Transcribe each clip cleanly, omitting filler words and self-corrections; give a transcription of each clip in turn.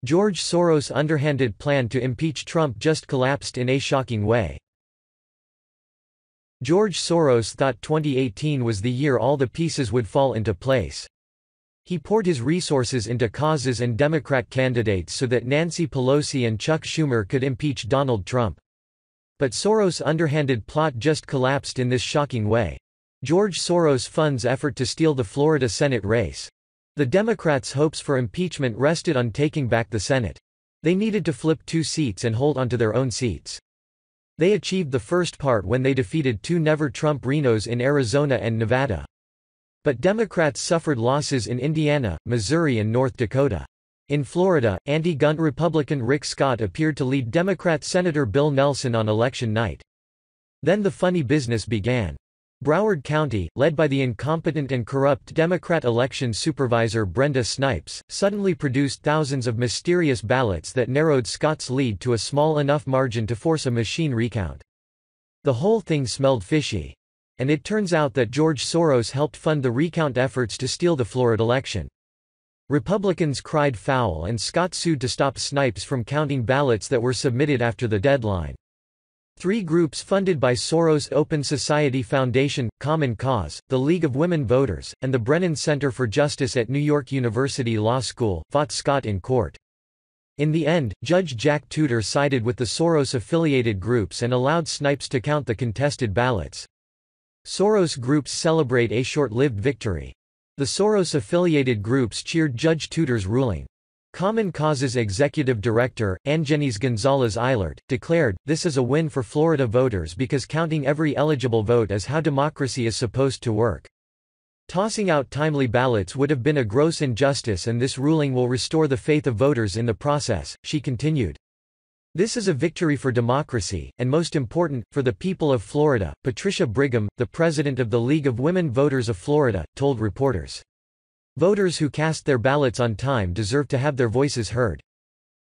George Soros' underhanded plan to impeach Trump just collapsed in a shocking way. George Soros thought 2018 was the year all the pieces would fall into place. He poured his resources into causes and Democrat candidates so that Nancy Pelosi and Chuck Schumer could impeach Donald Trump. But Soros' underhanded plot just collapsed in this shocking way. George Soros funds effort to steal the Florida Senate race. The Democrats' hopes for impeachment rested on taking back the Senate. They needed to flip 2 seats and hold onto their own seats. They achieved the first part when they defeated 2 Never-Trump RINOs in Arizona and Nevada. But Democrats suffered losses in Indiana, Missouri and North Dakota. In Florida, anti-gun Republican Rick Scott appeared to lead Democrat Senator Bill Nelson on election night. Then the funny business began. Broward County, led by the incompetent and corrupt Democrat election supervisor Brenda Snipes, suddenly produced thousands of mysterious ballots that narrowed Scott's lead to a small enough margin to force a machine recount. The whole thing smelled fishy. And it turns out that George Soros helped fund the recount efforts to steal the Florida election. Republicans cried foul and Scott sued to stop Snipes from counting ballots that were submitted after the deadline. 3 groups funded by Soros' Open Society Foundation, Common Cause, the League of Women Voters, and the Brennan Center for Justice at New York University Law School, fought Scott in court. In the end, Judge Jack Tudor sided with the Soros-affiliated groups and allowed Snipes to count the contested ballots. Soros groups celebrate a short-lived victory. The Soros-affiliated groups cheered Judge Tudor's ruling. Common Cause's executive director, Angenis Gonzalez-Eilert, declared, "This is a win for Florida voters because counting every eligible vote is how democracy is supposed to work. Tossing out timely ballots would have been a gross injustice and this ruling will restore the faith of voters in the process," she continued. "This is a victory for democracy, and most important, for the people of Florida," Patricia Brigham, the president of the League of Women Voters of Florida, told reporters. "Voters who cast their ballots on time deserve to have their voices heard.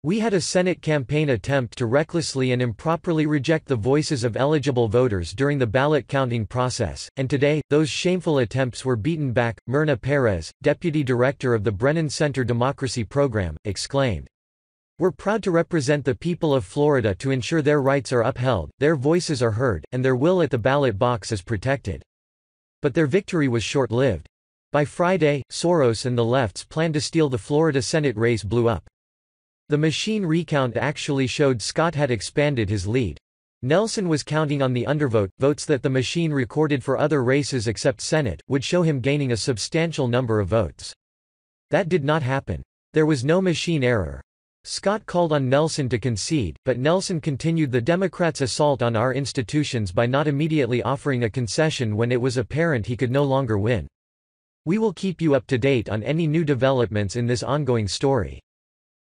We had a Senate campaign attempt to recklessly and improperly reject the voices of eligible voters during the ballot counting process, and today, those shameful attempts were beaten back," Myrna Perez, deputy director of the Brennan Center Democracy Program, exclaimed. "We're proud to represent the people of Florida to ensure their rights are upheld, their voices are heard, and their will at the ballot box is protected." But their victory was short-lived. By Friday, Soros and the left's plan to steal the Florida Senate race blew up. The machine recount actually showed Scott had expanded his lead. Nelson was counting on the undervote, votes that the machine recorded for other races except Senate, would show him gaining a substantial number of votes. That did not happen. There was no machine error. Scott called on Nelson to concede, but Nelson continued the Democrats' assault on our institutions by not immediately offering a concession when it was apparent he could no longer win. "We will keep you up to date on any new developments in this ongoing story."